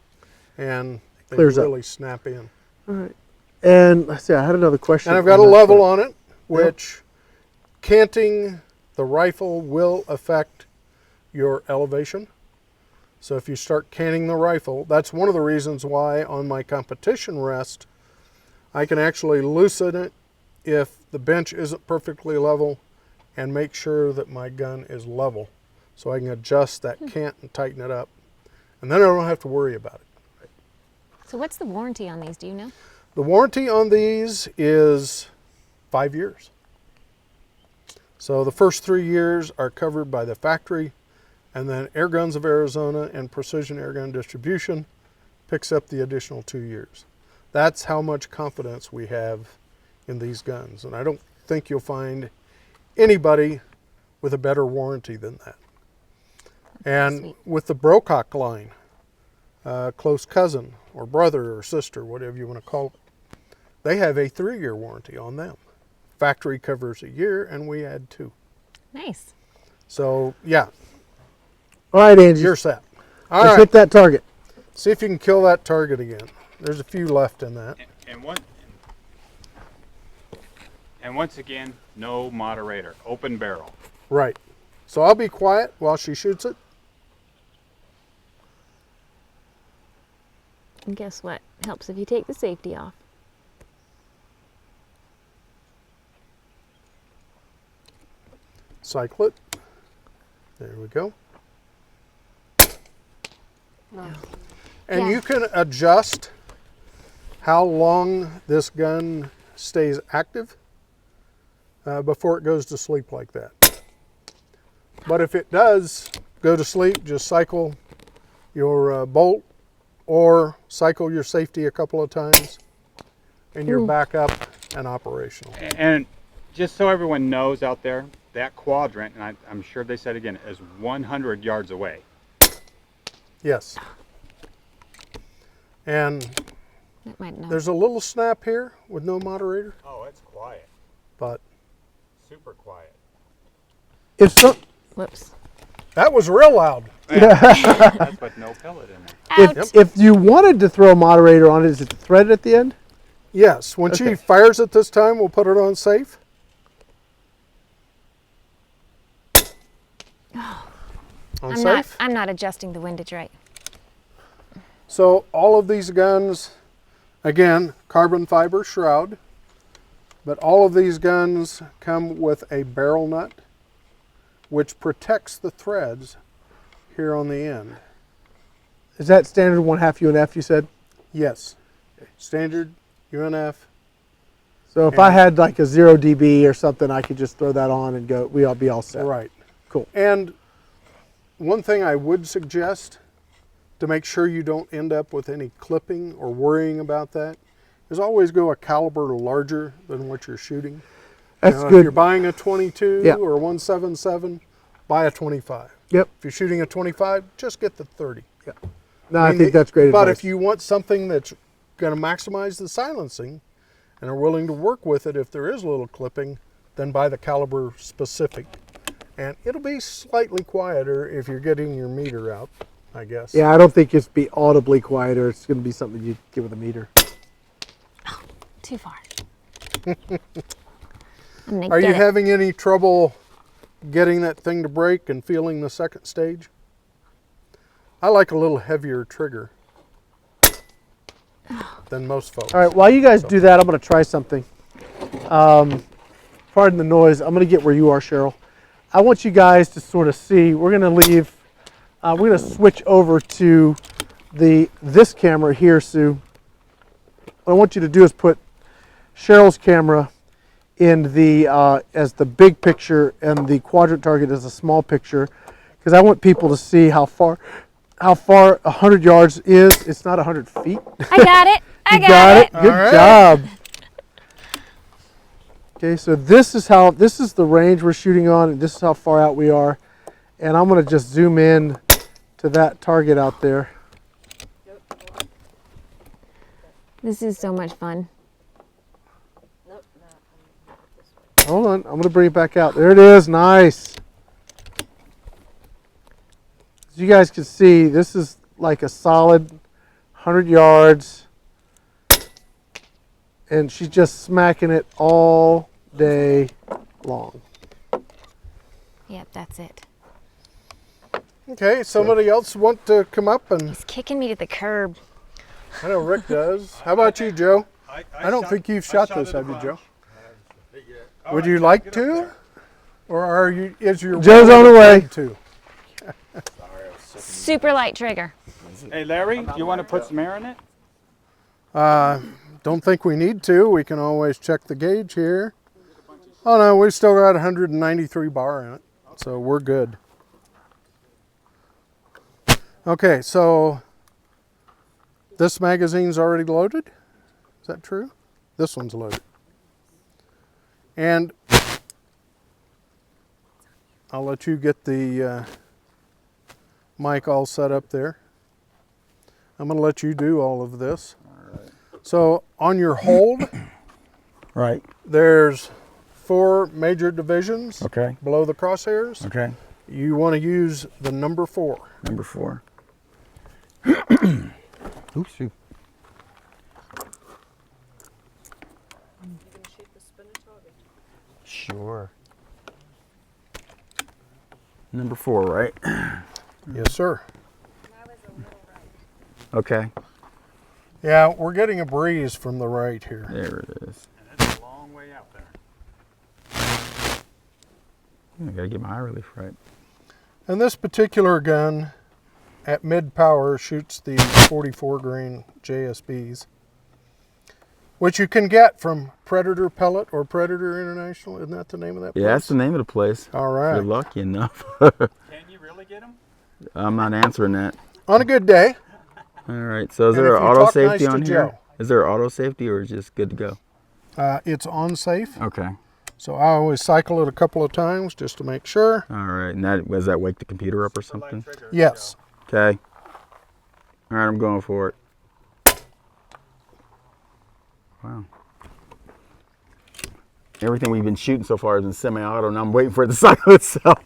and they Clears up. really snap in. All right. And let's see, I had another question. And I've got a on that level part. on it, which canting the rifle will affect your elevation. So if you start canting the rifle, that's one of the reasons why on my competition rest, I can actually loosen it if the bench isn't perfectly level and make sure that my gun is level. So I can adjust that cant and tighten it up. And then I don't have to worry about it. So what's the warranty on these, do you know? The warranty on these is 5 years. So the first 3 years are covered by the factory, and then Airguns of Arizona and Precision Airgun Distribution picks up the additional 2 years. That's how much confidence we have in these guns. And I don't think you'll find anybody with a better warranty than that. And sweet. with the Brocock line, close cousin or brother or sister, whatever you want to call it, they have a 3-year warranty on them. Factory covers a year, and we add 2. Nice. So yeah, All right, Angie. you're set. All Let's right, hit that target. see if you can kill that target again. There's a few left in that. And once again, no moderator, open barrel. Right. So I'll be quiet while she shoots it. And guess what? Helps if you take the safety off. Cycle it. There we go. And Yeah. you can adjust how long this gun stays active before it goes to sleep like that. But if it does go to sleep, just cycle your bolt or cycle your safety a couple of times and you're back up and operational. And just so everyone knows out there, that quadrant, and I'm sure they said again, is 100 yards away. Yes. And That might know. there's a little snap here with no moderator, Oh, it's quiet, but super quiet. If so, Whoops. that was real loud. That's with no pellet in there. Out. if you wanted to throw a moderator on it, is it threaded at the end? Yes, when she Okay. fires it this time, we'll put it on safe. On safe. I'm not adjusting the windage right. So all of these guns, again, carbon fiber shroud, but all of these guns come with a barrel nut, which protects the threads here on the end. Is that standard 1/2 UNF you said? Yes, standard UNF. So if I had like a 0 dB or something, I could just throw that on and go, we'll be all set. Right. Cool. And one thing I would suggest to make sure you don't end up with any clipping or worrying about that is always go a caliber larger than what you're shooting. That's If good. you're buying a 22 Yeah. or a 177, buy a 25. Yep. If you're shooting a 25, just get the 30. No, I mean, think that's great But advice. if you want something that's going to maximize the silencing and are willing to work with it if there is a little clipping, then buy the caliber specific. And it'll be slightly quieter if you're getting your meter out, I guess. Yeah, I don't think it's be audibly quieter. It's going to be something you get with a meter. Too far. I'm gonna Are get you it. having any trouble getting that thing to break and feeling the second stage? I like a little heavier trigger than most folks. All right, while you guys do that, I'm going to try something. Pardon the noise. I'm going to get where you are, Cheryl. I want you guys to sort of see. We're going to leave. We're going to switch over to this camera here, Sue. What I want you to do is put Cheryl's camera in the as the big picture and the quadrant target as a small picture, because I want people to see how far 100 yards is. It's not 100 feet. I got it. I You got it. Good All right. job. Okay, so this is the range we're shooting on, and this is how far out we are. And I'm going to just zoom in to that target out there. This is so much fun. Nope, not this way. Hold on, I'm going to bring it back out. There it is, nice. As you guys can see, this is like a solid 100 yards. And she's just smacking it all day long. Yep, that's it. Okay, somebody else want to come up and, He's kicking me to the curb. I know Rick does. How about you, Joe? I don't think you've shot this, have you, Joe? Would you like to? Or are you, is your Joe's on the way. to? Super light trigger. Hey, Larry, do you want to put some air in it? Don't think we need to. We can always check the gauge here. Oh no, we've still got 193 bar in it, so we're good. Okay, so this magazine's already loaded. Is that true? This one's loaded. And I'll let you get the mic all set up there. I'm going to let you do all of this. All right. So on your hold, Right. there's 4 major divisions Okay. below the crosshairs. Okay. You want to use the number 4. Number 4. Oops. Shoot. Sure. Number 4, right? Yes, sir. Okay. Yeah, we're getting a breeze from the right here. There it is. And it's a long way out there. I gotta get my eye relief right. And this particular gun at mid power shoots the 44 grain JSBs, which you can get from Predator Pellet or Predator International. Isn't that the name of that place? Yeah, that's the name of the place. All If right. you're lucky enough. Can you really get them? I'm not answering that. On a good day. All right. So is And there if an you auto talk safety nice to on here? Joe. Is there auto safety or is it just good to go? It's on safe, Okay. so I always cycle it a couple of times just to make sure. All right. And that does that wake the computer up or something? Trigger. Yes. Okay. All right, I'm going for it. Wow. Everything we've been shooting so far is in semi-auto, and I'm waiting for it to cycle itself.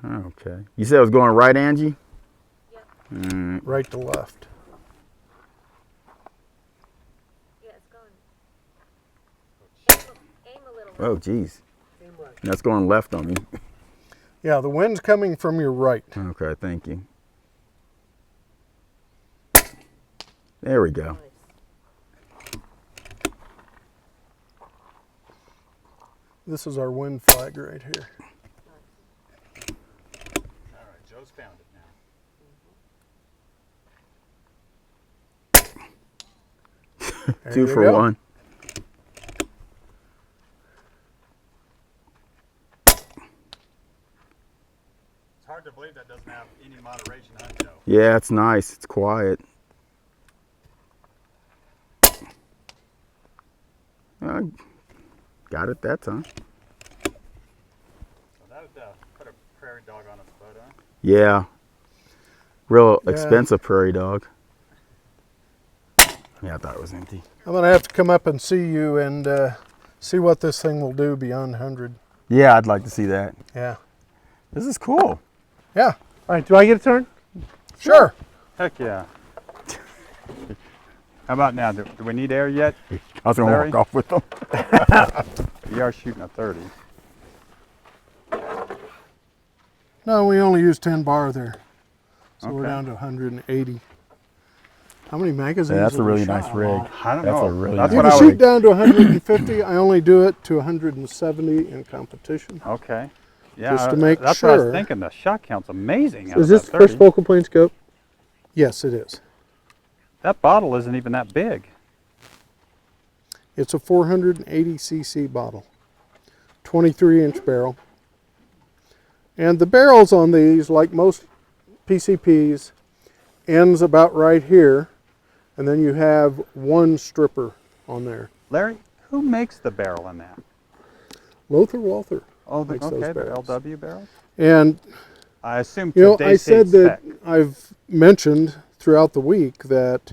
Okay. You said it was going right, Angie? Yep. Right to left. Yeah, it's going. Aim a little. Oh, geez. That's going left on me. Yeah, the wind's coming from your right. Okay, thank you. There we go. This is our wind flag right here. All right, Joe's found it now. There 2 you for go. 1. It's hard to believe that doesn't have any moderation, huh, Joe? Yeah, it's nice. It's quiet. Got it that time. So that would put a prairie dog on its butt, huh? Yeah. Real Yeah. expensive prairie dog. Yeah, I thought it was empty. I'm going to have to come up and see you and see what this thing will do beyond 100. Yeah, I'd like to see that. Yeah. This is cool. Yeah, All right, do I get a turn? sure. Heck yeah. How about now? Do we need air yet? I was going Larry? to walk off with them. You are shooting a 30. No, we only use 10 bar there. So we're Okay. down to 180. How many magazines Yeah, that's a have we really shot? nice rig. I don't That's know. a really That's nice You what can I shoot would. down to 150. I only do it to 170 in competition. Okay. Yeah, Just to make that's what I sure. was thinking. The shot count's amazing. out Is of this that the first 30. focal point scope? Yes, it is. That bottle isn't even that big. It's a 480cc bottle, 23-inch barrel. And the barrels on these, like most PCPs, ends about right here, and then you have one stripper on there. Larry, who makes the barrel in that? Lothar Walther Oh, makes those okay, the barrels. LW barrel. And I assume you know, I today's said that spec. I've mentioned throughout the week that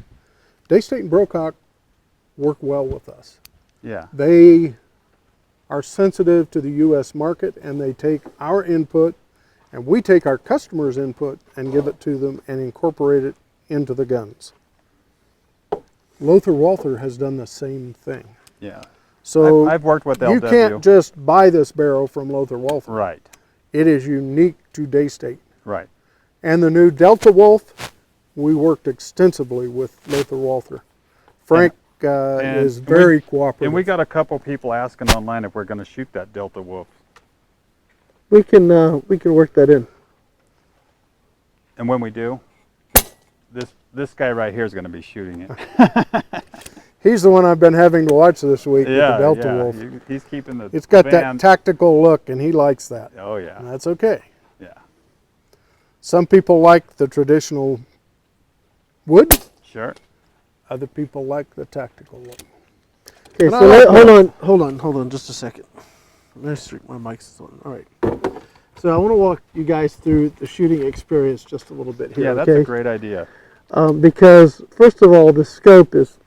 Daystate and Brocock work well with us. Yeah. They are sensitive to the U.S. market, and they take our input, and we take our customers' input and give it to them and incorporate it into the guns. Lothar Walther has done the same thing. Yeah. So I've worked with LW. you can't just buy this barrel from Lothar Walther. Right. It is unique to Daystate. Right. And the new Delta Wolf, we worked extensively with Lothar Walther. Frank is very cooperative. And we got a couple people asking online if we're going to shoot that Delta Wolf. We can work that in. And when we do, this guy right here is going to be shooting it. He's the one I've been having to watch this week with the Delta Wolf. He's keeping the It's got that tactical look, and he likes that. Oh, yeah. And that's okay. Yeah. Some people like the traditional wood. Sure. Other people like the tactical look. Okay, And so hold on just a second. Let's streak my mic's on. All right. So I want to walk you guys through the shooting experience just a little bit here. Yeah, that's a great idea. Because first of all, the scope is,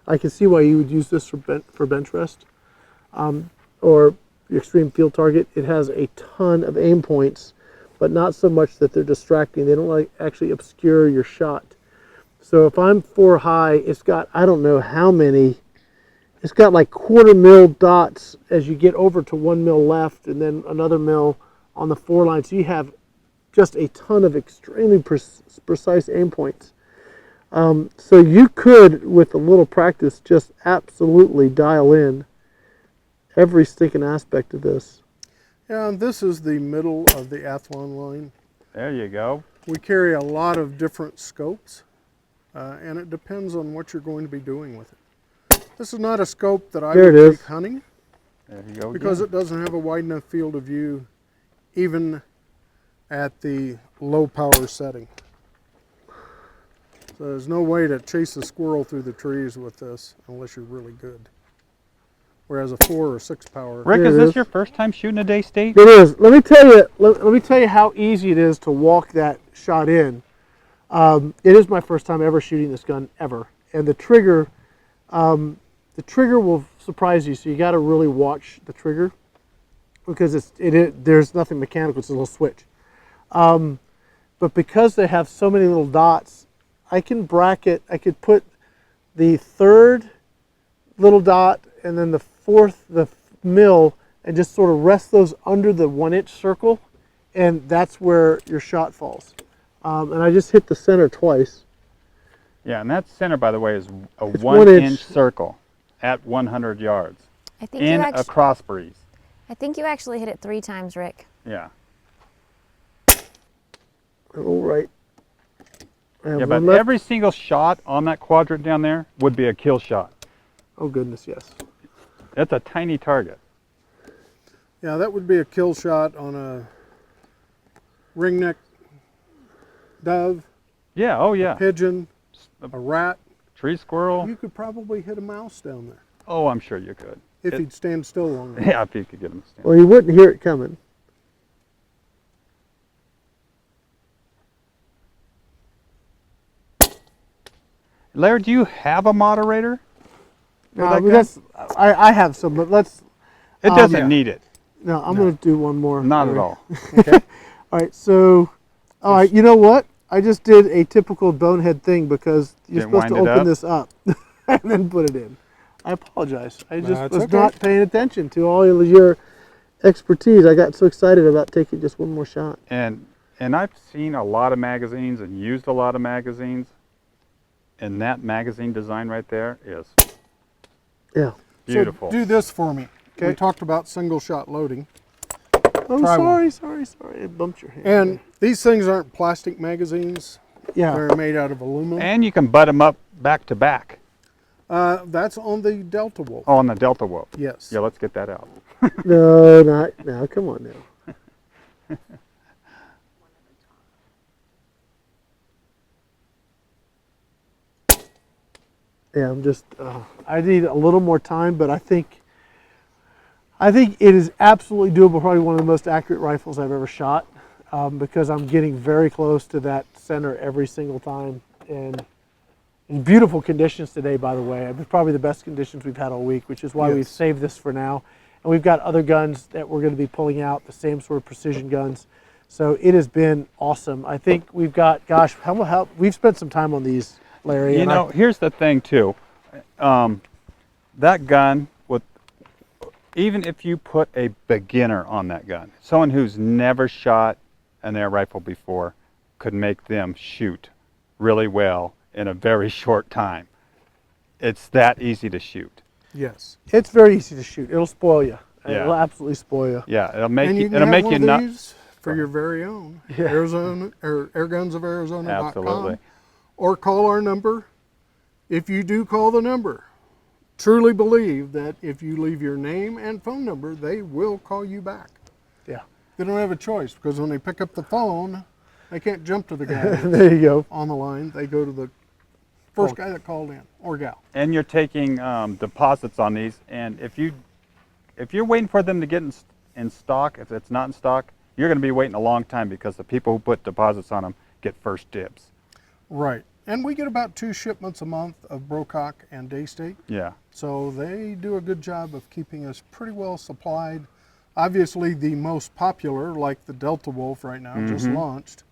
I can see why you would use this for bench rest or your extreme field target. It has a ton of aim points, but not so much that they're distracting. They don't actually obscure your shot. So if I'm 4 high, it's got, I don't know how many, it's got like 1/4 mil dots as you get over to 1 mil left, and then another mil on the 4 line. So you have just a ton of extremely precise aim points. So you could, with a little practice, just absolutely dial in every stinking aspect of this. Yeah, and this is the middle of the Athlon line. There you go. We carry a lot of different scopes, and it depends on what you're going to be doing with it. This is not a scope that I would take hunting, There you go. because it doesn't have a wide enough field of view, even at the low power setting. So there's no way to chase a squirrel through the trees with this unless you're really good. Whereas a 4 or 6 power. Rick, is this your first time shooting a Daystate? It is. Let me tell you how easy it is to walk that shot in. It is my first time ever shooting this gun ever, and the trigger will surprise you. So you got to really watch the trigger, because there's nothing mechanical. It's a little switch. But because they have so many little dots, I can bracket. I could put the 3rd little dot and then the 4th, the mil, and just sort of rest those under the 1-inch circle, and that's where your shot falls. And I just hit the center twice. Yeah, and that center, by the way, is a It's 1-inch circle at 100 yards I think in a cross breeze. I think you actually hit it 3 times, Rick. Yeah. All right. Yeah, but every single shot on that quadrant down there would be a kill shot. Oh goodness, yes. That's a tiny target. Yeah, that would be a kill shot on a ringneck dove, Yeah, oh yeah. pigeon, a rat. Tree squirrel. You could probably hit a mouse down there Oh, I'm sure you could. if he'd stand still long enough. Yeah, if you could get him to stand. Well, you wouldn't hear it coming. Larry, do you have a moderator? I have some, but let's. It doesn't need it. No, I'm going to do one more. Not at all. Okay. All right, so, all right, you know what? I just did a typical bonehead thing, because you're Didn't supposed to wind it open up? this up and then put it in. I apologize. I just That's was okay. not paying attention to all of your expertise. I got so excited about taking just one more shot. And I've seen a lot of magazines and used a lot of magazines, and that magazine design right there is Yeah. beautiful. So do this for me. Okay. We talked about single shot loading. Oh, Try one. sorry. I bumped your hand. And these things aren't plastic magazines. yeah. They're made out of aluminum. And you can butt them up back to back. That's on the Delta Wolf. Oh, on the Delta Wolf. Yes. Yeah, let's get that out. No, not now. Come on now. Yeah, I'm just. I need a little more time, but I think it is absolutely doable. Probably one of the most accurate rifles I've ever shot, because I'm getting very close to that center every single time. And in beautiful conditions today, by the way. It's probably the best conditions we've had all week, which is why Yes. we've saved this for now. and we've got other guns that we're going to be pulling out, the same sort of precision guns. So it has been awesome. I think we've got, gosh, how we've spent some time on these, Larry. You and know, here's the thing too. That gun, even if you put a beginner on that gun, someone who's never shot an air rifle before, could make them shoot really well in a very short time. It's that easy to shoot. Yes. it's very easy to shoot. It'll spoil you. Yeah. It'll absolutely spoil you. Yeah, it'll make And you. you can It'll have make one you of not. these for your very own. Yeah. Arizona or Airguns of Arizona.com. Absolutely. Or call our number. If you do call the number, truly believe that if you leave your name and phone number, they will call you back. Yeah. They don't have a choice because when they pick up the phone, they can't jump to the guy There you go. on the line. They go to the first guy that called in or gal. And you're taking deposits on these, and if you're waiting for them to get in stock, if it's not in stock, you're going to be waiting a long time because the people who put deposits on them get first dibs. Right. And we get about 2 shipments a month of Brocock and Daystate. Yeah. So they do a good job of keeping us pretty well supplied. Obviously, the most popular, like the Delta Wolf right now, just launched,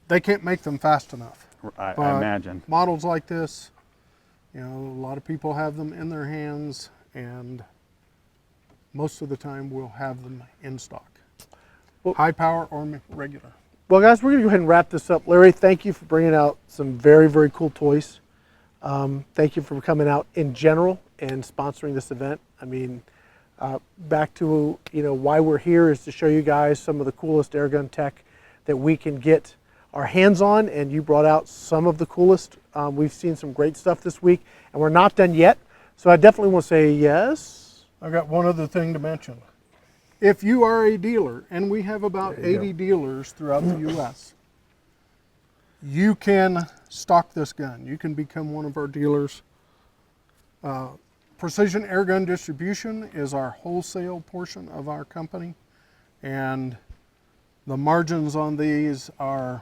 they can't make them fast enough. I But imagine. models like this, you know, a lot of people have them in their hands, and most of the time we'll have them in stock. Well- High power or regular. Well, guys, we're going to go ahead and wrap this up. Larry, thank you for bringing out some very, very cool toys. Thank you for coming out in general and sponsoring this event. I mean, back to, you know, why we're here is to show you guys some of the coolest airgun tech that we can get our hands on, and you brought out some of the coolest. We've seen some great stuff this week, and we're not done yet. So I definitely want to say yes. I've got one other thing to mention. If you are a dealer, and we have about There you 80 dealers throughout the U.S., you can stock this gun. You can become one of our dealers. Precision Airgun Distribution is our wholesale portion of our company, and the margins on these are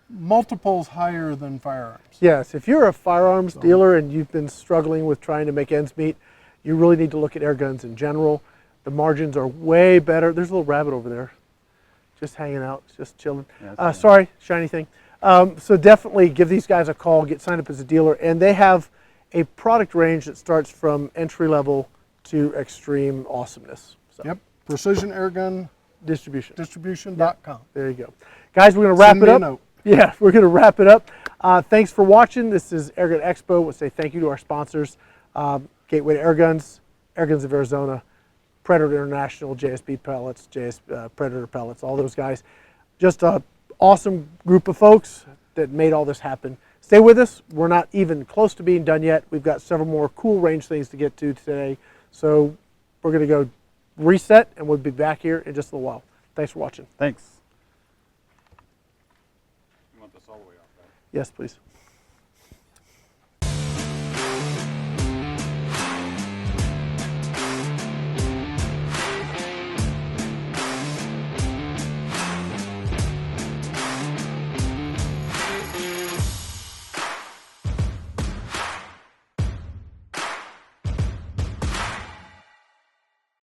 multiples higher than firearms. Yes, if you're a firearms dealer and you've been struggling with trying to make ends meet, you really need to look at air guns in general. The margins are way better. There's a little rabbit over there, just hanging out, just chilling. Yeah, Sorry, shiny thing. So definitely give these guys a call, get signed up as a dealer, and they have a product range that starts from entry level to extreme awesomeness. So, Yep, Precision Airgun distribution. Distribution.com. There you go. Guys, we're going to wrap Send it me a up. note. Yeah, we're going to wrap it up. Thanks for watching. This is Airgun Expo. We'll say thank you to our sponsors, Gateway to Airguns, Airguns of Arizona, Predator International, JSB Pellets, Predator Pellets, all those guys. Just an awesome group of folks that made all this happen. Stay with us. We're not even close to being done yet. We've got several more cool range things to get to today. So we're going to go reset, and we'll be back here in just a little while. Thanks for watching. Thanks. You want this all the way off, right? Yes, please.